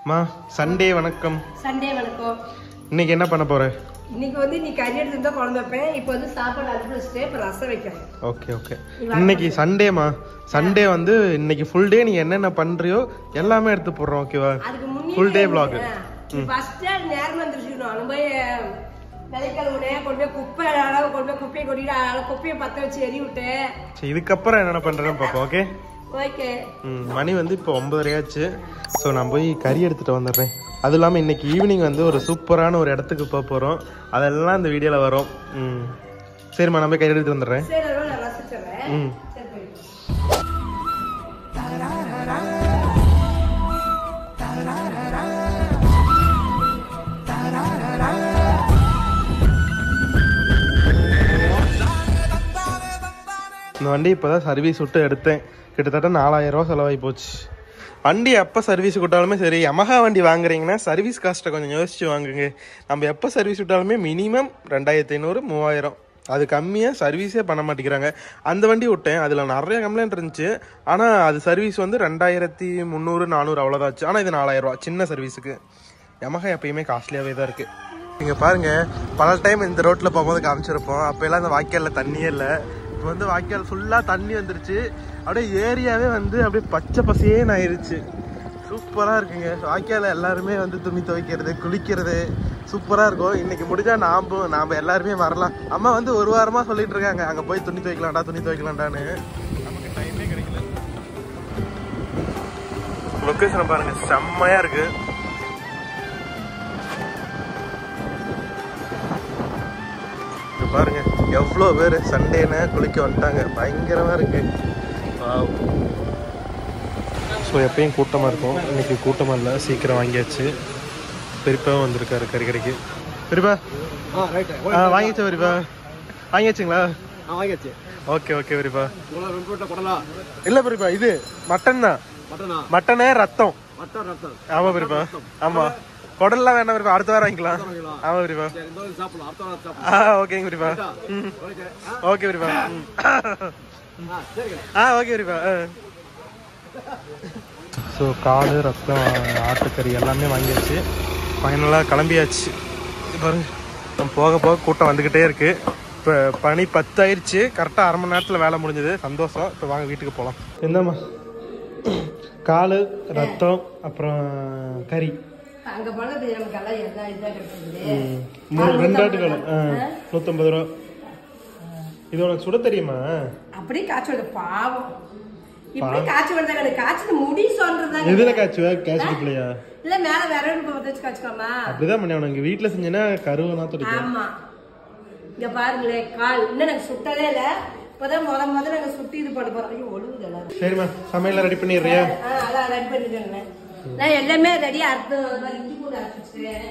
மா சண்டே வணக்கம். சண்டே வணக்கம். இன்னைக்கு என்ன பண்ண போற? இன்னைக்கு வந்து நீ கறி எடுத்து குழம்பு வைப்பேன். இப்போ வந்து சாப்பாடு அடுப்பு வச்சுட்டு இப்போ ரசம் வைக்கிறேன். Okay okay. இன்னைக்கு சண்டேமா. சண்டே வந்து இன்னைக்கு ஃபுல் டே நீ என்னென்ன பண்றியோ எல்லாமே எடுத்து போடுறோம். ஓகேவா? அதுக்கு முன்னாடி ஃபுல் டே vlog. ஃபர்ஸ்ட் நேரம் வந்துருச்சுனோம். நம்ம போய் விலைக்கழுவுனே கொண்டு போய் குப்பை அளவு கொண்டு போய் குப்பையை கொட்டிட்டு குப்பையை பற்ற வச்சு எரி விட்டு சரி, இதுக்கப்புறம் என்னென்ன பண்றேன்னு பார்ப்போம். Okay okay. மணி வந்து இப்போ 9:30 ஆச்சு. ஸோ நான் போய் கறி எடுத்துட்டு வந்துடுறேன். அது இல்லாமல் இன்னைக்கு ஈவினிங் வந்து ஒரு சூப்பரான ஒரு இடத்துக்கு போக போகிறோம். அதெல்லாம் இந்த வீடியோவில் வரும். சரிம்மா, நான் போய் கறி எடுத்துட்டு வந்துடுறேன். சரி, அதோட நான் ரசிச்சிடுறேன். சரி போய் இந்த வண்டி இப்போ தான் சர்வீஸ் விட்டு எடுத்தேன். கிட்டத்தட்ட 4000 ரூபா செலவாகி போச்சு. வண்டி எப்போ சர்வீஸ் விட்டாலுமே சரி, யமஹா வண்டி வாங்குறீங்கன்னா சர்வீஸ் காஸ்ட்டை கொஞ்சம் யோசிச்சு வாங்குங்க. நம்ம எப்போ சர்வீஸ் விட்டாலுமே மினிமம் 2500 3000, அது கம்மியாக சர்வீஸே பண்ண மாட்டேங்கிறாங்க. அந்த வண்டி விட்டேன், அதில் நிறைய கம்ப்ளைண்ட் இருந்துச்சு. ஆனால் அது சர்வீஸ் வந்து 2300 400 அவ்வளோதாச்சு. ஆனால் இது 4000 ரூபா சின்ன சர்வீஸுக்கு. யமஹா எப்பயுமே காஸ்ட்லியாகவே தான் இருக்குது. இங்கே பாருங்கள், பல டைம் இந்த ரோட்டில் போகும்போது காமிச்சிருப்போம். அப்போ எல்லாம் இந்த வாய்க்காலில் தண்ணியே இல்லை. இப்போ வந்து வாய்க்கால் ஃபுல்லாக தண்ணி வந்துருச்சு. அப்படியே ஏரியாவே வந்து அப்படியே பச்சை பசேன்னு ஆயிடுச்சு. சூப்பராக இருக்குங்க. வாய்க்காலில் எல்லாருமே வந்து துணி துவைக்கிறது, குளிக்கிறது சூப்பராக இருக்கும். இன்றைக்கி முடிஞ்சால் நாம் எல்லாருமே வரலாம். அம்மா வந்து ஒரு வாரமாக சொல்லிட்டு இருக்காங்க அங்கே போய் துணி துவைக்கலாண்டான்னு. நமக்கு டைமே கிடைக்கல. லொக்கேஷனை பாருங்கள், செம்மையாக இருக்குது. பாருங்க எவ்வளோ பேர் சண்டேன்னு குளிக்க வந்துட்டாங்க. பயங்கரமாக இருக்கு. ஸோ எப்பயும் கூட்டமாக இருக்கும். இன்னைக்கு கூட்டமாக இல்லை, சீக்கிரம் வாங்கியாச்சு. பெரியப்பாவும் வந்திருக்காரு கறி கடைக்கு. பெரியப்பா வாங்கிச்சா? பெரியப்பா வாங்கியாச்சுங்களா? ஓகே ஓகே பெரியப்பா. இல்லை பெரியப்பா, இது மட்டன் தான். மட்டனே ரத்தம். ஆமாம் பெரியப்பா, ஆமாம். குடல்லாம் வேணாம் பெரியப்பா, அடுத்த வாரம் வாங்கிக்கலாம். ஆமா பெரியப்பா. ஓகேங்க பெரியப்பா. ஓகே பெரியப்பா. ஓகே பெரியப்பா. ஸோ காடு, ரத்தம், ஆட்டுக்கறி எல்லாமே வாங்கியாச்சு. ஃபைனலாக கிளம்பியாச்சு. பாருங்க, போக போக கூட்டம் வந்துக்கிட்டே இருக்கு. இப்போ பனி 10 ஆயிடுச்சு. கரெக்டாக அரை மணி நேரத்தில் வேலை முடிஞ்சது. சந்தோஷம். இப்போ வாங்க வீட்டுக்கு போகலாம். என்னம்மா? காலு, ரத்தம், அப்புறம் கறி. அங்க போனது நமக்கெல்லாம் எல்லாம் இதாக கிடைக்குது. 2 ஆட்டுக்காலம் 150 ரூபா. இது உனக்கு சுட தெரியுமா? அப்படியே காய்ச்சி வருது. பாவம், இப்படி காய்ச்சி வருதாங்க. காய்ச்சி முடி சொல்றதாங்க. எதுல காய்ச்சுவா? கேஸ் டிப்லையா? இல்ல மேல விரல் வச்சு காய்ச்சிக்கலாமா? அப்படிதான் பண்ண. உனக்கு வீட்டுல செஞ்சேன்னா கருவனா துடிக்கும். ஆமா, இங்க பாருங்களேன், கால் இன்னும் நாங்க சுட்டதே இல்ல. இப்பதான் முதல்ல நாங்க சுட்டி இது பண்ண போறோம். ஒழுகுது எல்லாரும். சரிம்மா, சமையல ரெடி பண்ணிடுறியா? அதான் ரெடி பண்ணிட்டேன். நான் எல்லாமே ரெடியா இஞ்சி பூண்டு அரைச்சிட்டேன்.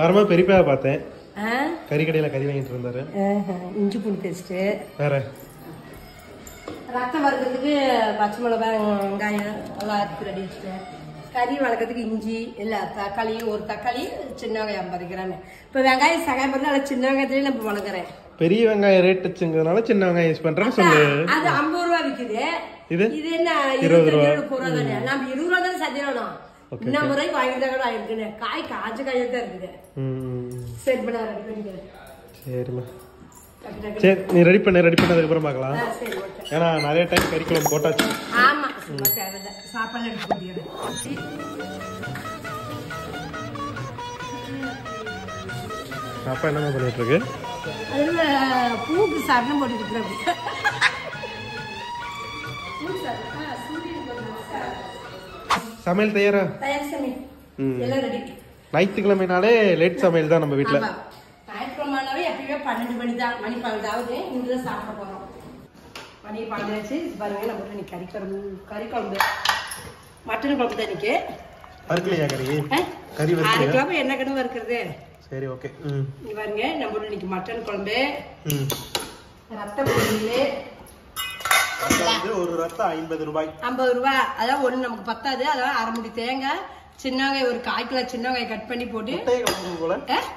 வரமா பெரியப்பாவை பார்த்தேன். கறி கடையில கறி வாங்கிட்டு இருந்தாரு. இஞ்சி பூண்டு பேஸ்ட். வேற ரத்தம் வறுக்கிறதுக்கு பச்சை மிளகாய், வெங்காயம் எல்லாம் அரைச்சி ரெடி வச்சுட்டேன். கறி வளர்க்கறதுக்கு இஞ்சி இல்லை, தக்காளி, ஒரு தக்காளி, சின்ன வெங்காயம் 50 கிராம். இப்போ வெங்காயம் சகாயம் பண்ணி நல்லா சின்ன வெங்காயத்திலேயே நம்ம வளர்க்குறேன். பெரிய வெங்காயம் ரேட் வச்சுங்கிறதுனால சின்ன வெங்காயம் யூஸ் பண்றேன்னு சொல்லு. அது 50 ரூபா விற்குது. இது என்ன 20 ரூபா. நம்ம 20 ரூபா தானே சத்தியணும். இன்னும் முறைக்கு வாங்கிட்டு கூட ஆயிருக்குன்னு. காய் காய்ச்ச காய் தான் இருக்குது. சரி பண்ண ரெடி பண்ணிக்கிறேன். சரிம்மா, சரி நீ ரெடி பண்ணதுக்கு அப்புறம் பார்க்கலாம். ஏன்னா நிறைய டைம் கறி குழம்பு போட்டாச்சு. ஆமா, சாப்பாடு எடுத்து பண்ணிக்கிறேன். அப்பா என்ன பண்ணிட்டு இருக்கு? அதுல பூக்கு சரணம் போட்டுட்டு இருக்கிறேன். சமையல் தயாரா? தயார் சாமி, எல்லாம் ரெடி. ஞாயிற்றுக்கிழமைனாலே லேட் சமையல் தான் நம்ம வீட்டுல. ஞாயிற்றுக்கிழமைனாவே எப்பயுமே 12 மணி தான். மணி 12 ஆகுது. இங்கதான் சாப்பிட போறோம். மணி 12 ஆச்சு. பாருங்க, நம்ம இன்னைக்கு கறி குழம்பு, மட்டன் குழம்பு தான் இன்னைக்கு. வறுக்கலையா கறி? கறி வறுக்கலாம். என்ன கடை வறுக்கிறது? சரி ஓகே. இங்க பாருங்க, நம்ம இன்னைக்கு மட்டன் குழம்பு, ரத்த பொரியல். ஒரு ரத்தம் 50 ரூபாய். 50 ரூபாய். அதான் ஒண்ணு நமக்கு பத்தாது. அதான் அரை முடி தேங்காய், சின்ன வெங்காயம் ஒரு 1/4 கிலோ சின்ன வெங்காயம் கட் பண்ணி போட்டு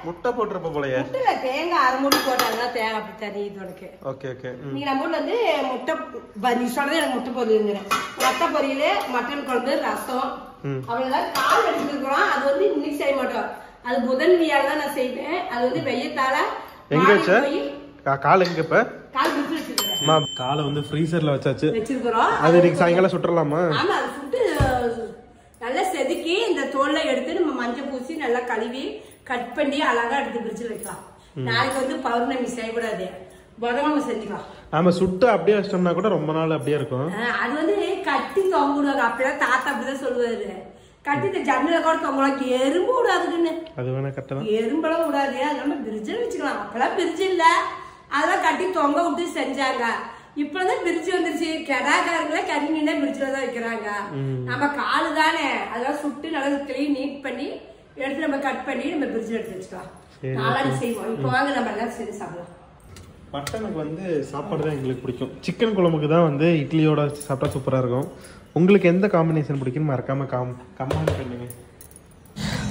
முட்டை போட்டுறப்ப போலயே முட்டைல தேங்காய் அரை மூடி போட்டாங்கன்னா தேங்காய் அப்படி தண்ணி இதோடக்கு. Okay okay. நீங்க நம்ம ஊர்ல வந்து முட்டை நீ சொல்றது எனக்கு முட்டை பொரியலுங்கிறேன். முட்டை பொரியல், மட்டன் குழம்பு, ரசம் அவ்வளவுதான். கால் எடுத்துக்கிறோம். அது வந்து இன்னைக்கு செய்ய மாட்டோம். அது புதன் வியாழ தான் நான் செய்வேன். அது வந்து வெய்யத்தால எங்க வச்ச கால் எங்க இப்ப கால் விட்டு வச்சிருக்கேன். காலை வந்து ஃப்ரீசர்ல வச்சிருக்கிறோம். அது இன்னைக்கு சாயங்காலம் சுட்டுறலாமா? ஆமா, அது சுட்டு நல்லா செதுக்கி இந்த தோல்ல எடுத்து நம்ம மஞ்சள் பூசி நல்லா கழுவி கட் பண்ணி அழகா எடுத்து பிரிச்சு வைக்கலாம். நாளைக்கு வந்து பௌர்ணமி செய்யக்கூடாது, புதன்கிழமை செஞ்சுக்கலாம். நாம சுட்டு அப்படியே வச்சிட்டோம்னா கூட ரொம்ப நாள் அப்படியே இருக்கும். அது வந்து கட்டி தொங்குடுவாங்க. அப்படிதான் தாத்தா அப்படிதான் சொல்லுவாரு. கட்டி ஜன்னல கூட தொங்கலாம். எறும்பு விடாதுன்னு. அது வேணா கட்டலாம். எறும்பெல்லாம் விடாது. அதனால பிரிட்ஜ் வச்சுக்கலாம். அப்பெல்லாம் பிரிட்ஜ் இல்ல, அதெல்லாம் கட்டி தொங்க விட்டு செஞ்சாங்க. இப்பதான் பிரிட்ஜ் வந்துருச்சு. கெடாக்காரங்களே கறி மீனா பிரிட்ஜ்ல தான் வைக்கிறாங்க. நம்ம காலு தானே, அதெல்லாம் சுட்டு நல்லா கிளீன் நீட் பண்ணி எடுத்து நம்ம கட் பண்ணி நம்ம பிரிட்ஜ் எடுத்து வச்சுக்கலாம். நாளைக்கு செய்வோம். இப்போ வாங்க நம்ம எல்லாம் செஞ்சு சாப்பிடலாம். மட்டனுக்கு வந்து சாப்பாடு தான் எங்களுக்கு பிடிக்கும். சிக்கன் குழம்புக்கு தான் வந்து இட்லியோட சாப்பிட்டா சூப்பராக இருக்கும். உங்களுக்கு எந்த காம்பினேஷன் பிடிக்குன்னு மறக்காம கமெண்ட் பண்ணுங்க.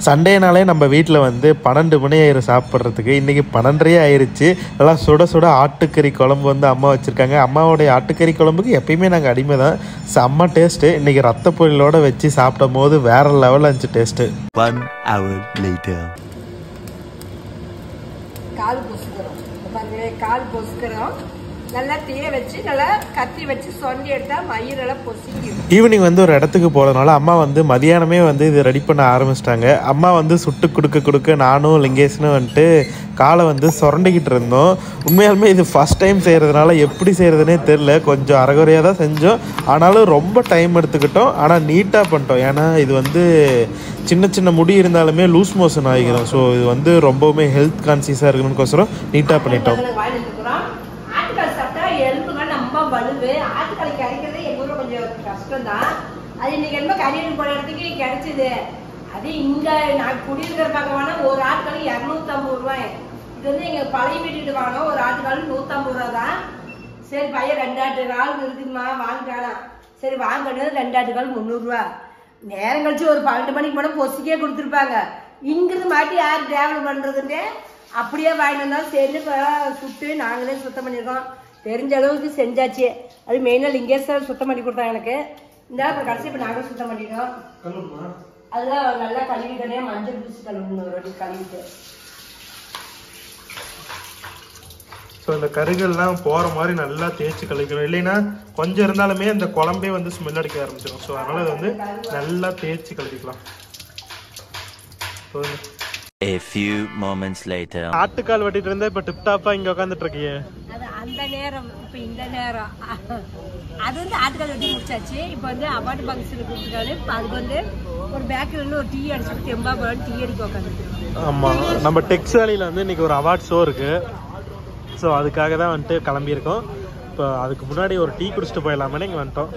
சண்டேனாலே நம்ம வீட்டில் வந்து 12 மணி ஆயிரும் சாப்பிட்றதுக்கு. இன்றைக்கி 12:30 ஆயிடுச்சு. நல்லா சுட சுட ஆட்டுக்கறி குழம்பு வந்து அம்மா வச்சுருக்காங்க. அம்மாவோடைய ஆட்டுக்கறி குழம்புக்கு எப்பயுமே நாங்கள் அடிமை தான். செம்ம டேஸ்ட்டு. இன்றைக்கி ரத்த பொரியலோடு வச்சு சாப்பிடும் போது வேறு லெவலில் இருந்துச்சு டேஸ்ட்டு. 1 hour later. கால் பொசுக்கிறோம். நல்லா தீய வச்சு நல்லா கத்தி வச்சு சொண்டி எடுத்தா மயிரெல்லாம் பொசுக்கிடும். ஈவினிங் வந்து ஒரு இடத்துக்கு போகிறதுனால அம்மா வந்து மதியானமே வந்து இது ரெடி பண்ண ஆரம்பிச்சிட்டாங்க. அம்மா வந்து சுட்டு கொடுக்க நானும் லிங்கேஷனும் வந்துட்டு காலை வந்து சுரண்டிக்கிட்டு இருந்தோம். உண்மையாலுமே இது ஃபஸ்ட் டைம் செய்கிறதுனால எப்படி செய்கிறதுனே தெரில. கொஞ்சம் அரைகுறையாக தான் செஞ்சோம். ஆனாலும் ரொம்ப டைம் எடுத்துக்கிட்டோம். ஆனால் நீட்டாக பண்ணிட்டோம். ஏன்னா இது வந்து சின்ன சின்ன முடி இருந்தாலுமே லூஸ் மோஷன் ஆகிக்கிறோம். ஸோ இது வந்து ரொம்பவுமே ஹெல்த் கான்சியஸாக இருக்கணும்னுக்கோசரம் நீட்டாக பண்ணிட்டோம். எலும்புகள் ரொம்ப வலுவு. ஆட்டுக்கறி கிடைக்கிறது எங்க ஊர்ல கொஞ்சம் கஷ்டம் தான். அது இன்னைக்கு என்ன கறியல் போன இடத்துக்கு கிடைச்சது. அது இங்க நான் குடியிருக்கிற பக்கம் வேணா ஒரு ஆட்டுக்கறி 250 ரூபாய். இது வந்து எங்க பழைய வீட்டுக்கு வாங்க ஒரு ஆட்டுக்கால் 150 ரூபா தான். சரி பையன் 2 ஆட்டுக்கால் இருக்குதுமா வாங்கிக்கலாம். சரி வாங்கினது 2 ஆட்டுக்கால் 300 ரூபா. நேரம் கழிச்சு ஒரு 12 மணிக்கு போனா பொசிக்கே கொடுத்துருப்பாங்க. இங்கிருந்து மாட்டி யார் டிராவல் பண்றதுன்னு அப்படியே வாங்கிட்டு வந்தாலும் சரி சுட்டு நாங்களே சுத்தம் பண்ணிருக்கோம். தெரிஞ்ச அளவுக்கு செஞ்சாச்சு. அது மெயினா லிங்கேஸ்வரர் சுத்தம் பண்ணி கொடுத்தாங்க எனக்கு. இந்த அப்புறம் கடைசி இப்போ நாங்களும் சுத்தம் பண்ணிட்டோம். அதெல்லாம் நல்லா கழுவிட்டே மஞ்சள் பூசி கழுவணும். ஒரு கழுவிட்டு ஸோ இந்த கறிகள்லாம் போகிற மாதிரி நல்லா தேய்ச்சி கழிக்கணும். இல்லைன்னா கொஞ்சம் இருந்தாலுமே அந்த குழம்பே வந்து ஸ்மெல் அடிக்க ஆரம்பிச்சிடும். ஸோ அதனால் அதை வந்து நல்லா தேய்ச்சி கழிக்கலாம். A few moments later. ஆட்டுக்கால் வெட்டிட்டு இருந்தா இப்ப டிப் டாப்பா இங்க உட்காந்துட்டு இருக்கீங்க. அது அந்த நேரம் இப்ப இந்த நேரம் அது வந்து ஆட்டுக்கால் வெட்டி முடிச்சாச்சு. இப்ப வந்து அவார்டு ஃபங்க்ஷனுக்கு கொடுத்துருக்காரு. அதுக்கு வந்து ஒரு பேக்கரில இருந்து ஒரு டீ அடிச்சுட்டு தெம்பா போய் டீ அடிக்க உட்காந்துருக்கு. ஆமா, நம்ம டெக்ஸ் வேலியில வந்து இன்னைக்கு ஒரு அவார்ட் ஷோ இருக்கு. ஸோ அதுக்காக தான் வந்துட்டு கிளம்பியிருக்கோம். இப்போ அதுக்கு முன்னாடி ஒரு டீ குடிச்சிட்டு போயிடலாமே இங்கே வந்துட்டோம்.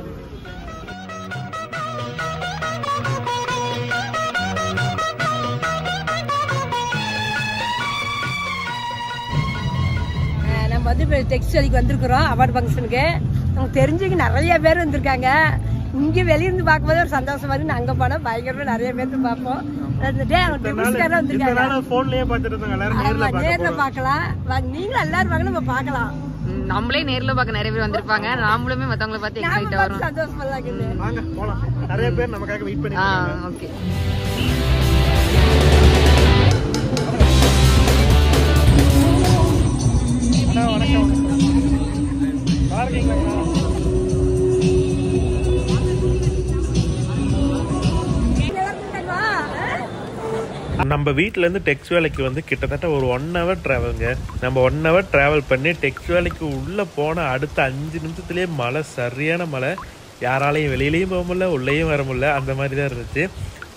நம்ம வந்து இப்போ டெக்ஸ் வேலிக்கு வந்திருக்கிறோம் அவார்டு ஃபங்க்ஷனுக்கு. நமக்கு தெரிஞ்சவங்க நிறைய பேர் வந்திருக்காங்க. இங்கே வெளியிருந்து பார்க்கும்போது ஒரு சந்தோஷமா இருக்கு. அங்கே போனால் பயங்கரமா நிறைய பேர் பார்ப்போம். நேர்ல பாக்கலாம். நீங்களும் எல்லாரும் வாங்க நம்ம பாக்கலாம். நம்மளே நேர்ல பார்க்க நிறைய பேர் வந்திருப்பாங்க. நாமளுமே மத்தவங்களை பார்த்து எக்ஸைட் ஆகிறோம். சந்தோஷமா இருக்குது. வாங்க போலாம். நிறைய பேர் நமக்காக வெயிட் பண்ணிருக்காங்க. ஓகே. நம்ம வீட்டிலேருந்து டெக்ஸ் வேலைக்கு வந்து கிட்டத்தட்ட ஒரு 1 hour ட்ராவலுங்க. நம்ம 1 hour ட்ராவல் பண்ணி டெக்ஸ் வேலைக்கு உள்ளே போன அடுத்த 5 நிமிஷத்துலேயே மழை, சரியான மழை. யாராலையும் வெளியிலையும் போக முடியல, உள்ளேயும் வர முடியல. அந்த மாதிரி தான் இருந்துச்சு.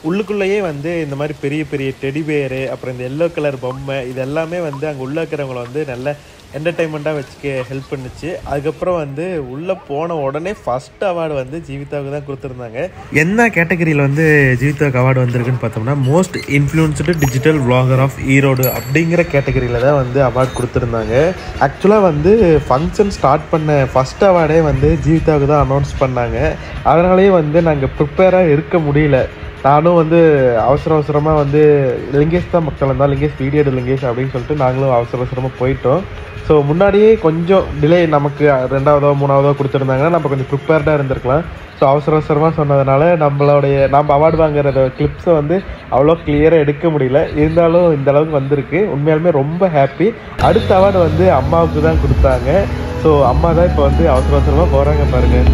உள்ளுக்குள்ளேயே வந்து இந்த மாதிரி பெரிய பெரிய டெடி பேரு, அப்புறம் இந்த எல்லோ கலர் பொம்மை, இது எல்லாமே வந்து அங்கே உள்ளே இருக்கிறவங்கள வந்து நல்ல என்டர்டைன்மெண்ட்டாக வச்சுக்க ஹெல்ப் பண்ணுச்சு. அதுக்கப்புறம் வந்து உள்ளே போன உடனே ஃபஸ்ட் அவார்டு வந்து ஜீவிதாவுக்கு தான் கொடுத்துருந்தாங்க. என்ன கேட்டகரியில் வந்து ஜீவிதாவுக்கு அவார்டு வந்திருக்குன்னு பார்த்தோம்னா most influenced digital vlogger of Erode அப்படிங்கிற கேட்டகரியில் தான் வந்து அவார்டு கொடுத்துருந்தாங்க. ஆக்சுவலாக வந்து ஃபங்க்ஷன் ஸ்டார்ட் பண்ண ஃபஸ்ட் அவார்டே வந்து ஜீவிதாவுக்கு தான் அனௌன்ஸ் பண்ணாங்க. அதனாலேயே வந்து நாங்கள் ப்ரிப்பேராக இருக்க முடியல. நானும் வந்து அவசரமாக வந்து லிங்கேஷ் தான் மக்கள் இருந்தால் லிங்கேஷ் வீடியோ லிங்கேஷ் அப்படின்னு சொல்லிட்டு நாங்களும் அவசரமாக போயிட்டோம். ஸோ முன்னாடியே கொஞ்சம் டிலே நமக்கு 2வதோ 3வதோ கொடுத்துருந்தாங்கன்னா நம்ம கொஞ்சம் ப்ரிப்பேர்டாக இருந்திருக்கலாம். ஸோ அவசரமாக சொன்னதுனால நம்ம அவார்டு வாங்குற கிளிப்ஸை வந்து அவ்வளோ கிளியராக எடுக்க முடியல. இருந்தாலும் இந்த அளவுக்கு வந்திருக்கு. உண்மையாலுமே ரொம்ப ஹாப்பி. அடுத்த அவார்டு வந்து அம்மாவுக்கு தான் கொடுத்தாங்க. ஸோ அம்மா தான் இப்போ வந்து அவசரமாக போகிறாங்க பாருங்கள்.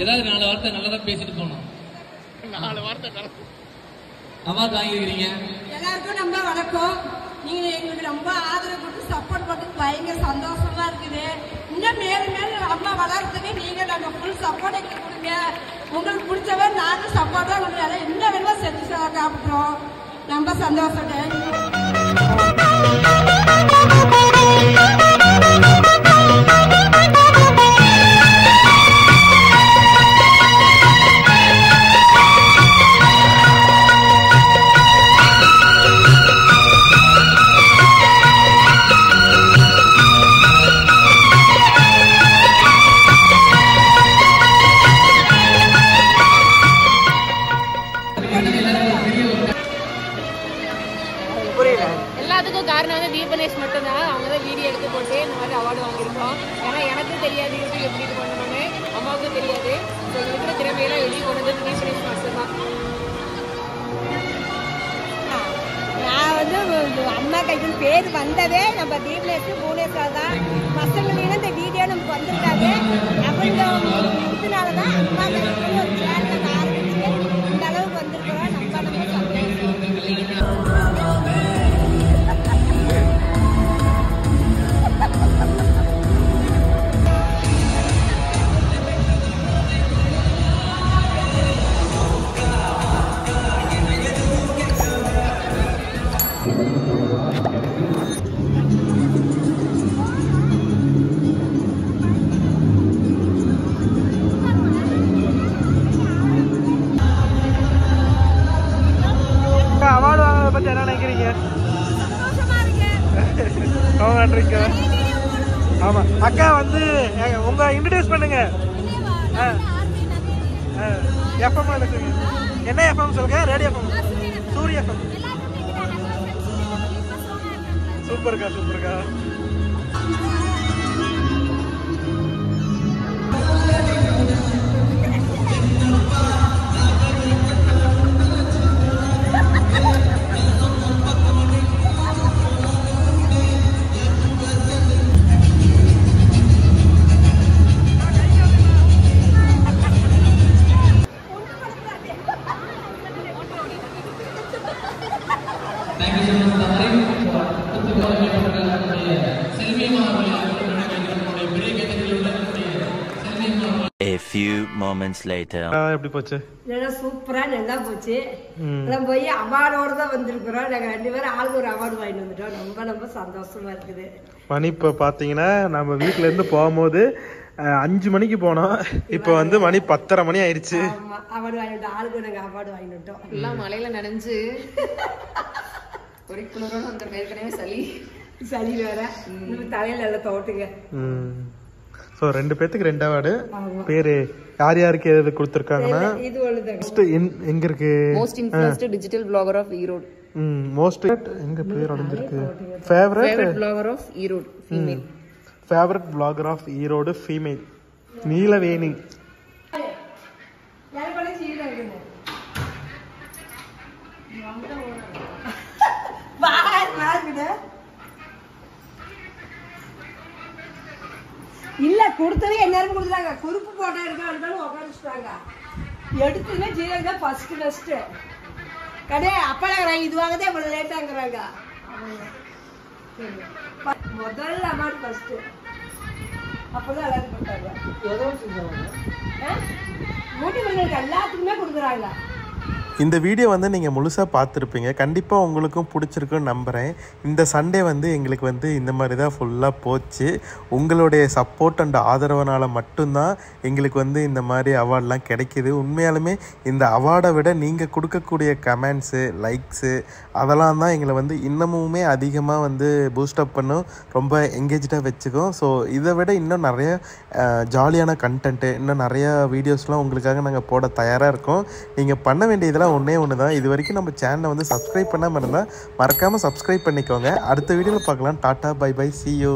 ஏதாவது 4 வார்த்தை நல்லதா பேசிட்டு போனோம். 4 வார்த்தை அவார்டு வாங்கிருக்கீங்க. எல்லாருக்கும் ரொம்ப வணக்கம். நீங்க எங்களுக்கு ரொம்ப ஆதரவு கொடுத்து சப்போர்ட் பண்ணி பயங்கர சந்தோஷமா இருக்குது. இன்னும் மேலும் மேலும் அம்மா வளர்றதுக்கு நீங்க நம்ம ஃபுல் சப்போர்ட் எங்களுக்கு கொடுங்க. உங்களுக்கு பிடிச்சவ நானும் சப்போர்ட்டா கொடுங்க. இன்னும் வேணுமா செஞ்சு சாப்பிட்றோம். ரொம்ப சந்தோஷம். எல்லாத்துக்கும் காரணம் வந்து தீபனேஷ் மட்டும்தான். அவங்க தான் வீடியோ எடுத்து போட்டு இந்த மாதிரி அவார்டு வாங்கியிருக்கோம். ஏன்னா எனக்கும் தெரியாது யூடியூப் எப்படி இது பண்ணணும்னு, அம்மாவுக்கும் தெரியாது. ஸோ இருக்கிற திறமையெல்லாம் வெளியே கொண்டு வந்து தீபனேஷ் மட்டும்தான். நான் வந்து அம்மா கைக்கு பேர் வந்ததே நம்ம தீபனேஷ் புவனேஸ்வர் தான். பசங்களோட இந்த வீடியோ நமக்கு வந்திருக்காது. அவங்க இதனால தான் அம்மா கைக்கு ஒரு சேனல் ஆரம்பிச்சு இந்த அளவுக்கு வந்திருக்கிறோம். நம்ம சந்தோஷம். அவார்டு வாங்குறத பற்றி என்ன நினைக்கிறீங்க? ஆமாம் அக்கா வந்து உங்க இன்ட்ரடியூஸ் பண்ணுங்க. எஃப்எம் என்ன எஃப்எம் சொல்லுங்க? ரேடியோ எஃப்எம், சூரிய எஃப்எம். சூப்பர்க்கா சூப்பர்க்கா. A few moments later. எப்படி போச்சு? நல்லா சூப்பரா நல்லா போச்சு. எல்லாம் போய் அவார்டோட தான் வந்திருக்கிறோம். நாங்க 2 பேரும் ஆளுக்கு ஒரு அவார்டு வாங்கிட்டு வந்துட்டோம். ரொம்ப ரொம்ப சந்தோஷமா இருக்குது. மணி இப்போ பார்த்தீங்கன்னா நம்ம வீட்டில இருந்து போகும்போது 5 மணிக்கு போனோம். இப்போ வந்து மணி 10:30 மணி ஆயிடுச்சு. அவார்டு வாங்கிட்டோம். ஆளுக்கு நாங்கள் அவார்டு வாங்கிட்டோம். எல்லாம் மழையில நனைஞ்சு ஒரு குளிரோட அந்த ஏற்கனவே சளி வேற தலையில எல்லாம் தோட்டுங்க. ஸோ 2 பேத்துக்கு 2 அவார்டு. பேரு யார் யாருக்கு எது கொடுத்துருக்காங்கன்னா இது ஒன்று எங்க இருக்கு? Most influenced digital blogger of Erode. Most எங்க பேர் அடைஞ்சிருக்கு? Favourite blogger of Erode female. Favourite blogger of Erode female Neelaveni. இல்ல கொடுத்தது எல்லாரும் கொடுத்தாங்க. குறிப்பு போட்டோ எடுக்க உட்காந்துட்டாங்க. எடுத்துமே ஜீரக ஃபர்ஸ்ட் கடை அப்பா இது வாங்கதே இவ்வளவு லேட்டாங்கிறாங்க. முதல்ல அவார்டு ஃபர்ஸ்ட் அப்பதான் எல்லாரும் போட்டாங்க. மோட்டிவேஷனுக்கு எல்லாத்துக்குமே கொடுக்குறாங்க. இந்த வீடியோ வந்து நீங்கள் முழுசாக பார்த்துருப்பீங்க. கண்டிப்பாக உங்களுக்கும் பிடிச்சிருக்குன்னு நம்புகிறேன். இந்த சண்டே வந்து எங்களுக்கு வந்து இந்த மாதிரி தான் ஃபுல்லாக போச்சு. உங்களுடைய சப்போர்ட் அண்ட் ஆதரவுனால் மட்டும்தான் எங்களுக்கு வந்து இந்த மாதிரி அவார்ட்லாம் கிடைக்கிது. உண்மையாலுமே இந்த அவார்டை விட நீங்கள் கொடுக்கக்கூடிய கமெண்ட்ஸு, லைக்ஸு அதெல்லாம் தான் எங்களை வந்து இன்னமுமே அதிகமாக வந்து பூஸ்டப் பண்ணும், ரொம்ப எங்கேஜாக வச்சுக்கும். ஸோ இதை விட இன்னும் நிறைய ஜாலியான கண்டென்ட்டு, இன்னும் நிறையா வீடியோஸ்லாம் உங்களுக்காக நாங்கள் போட தயாராக இருக்கோம். நீங்கள் பண்ண வேண்டியதெல்லாம் ஒன்றே ஒன்று தான். இது வரைக்கும் நம்ம சேனலை வந்து சப்ஸ்கிரைப் பண்ணாமல் இருந்தால் மறக்காமல் சப்ஸ்கிரைப் பண்ணிக்கோங்க. அடுத்த வீடியோவில் பார்க்கலாம். Tata, bye bye, see you.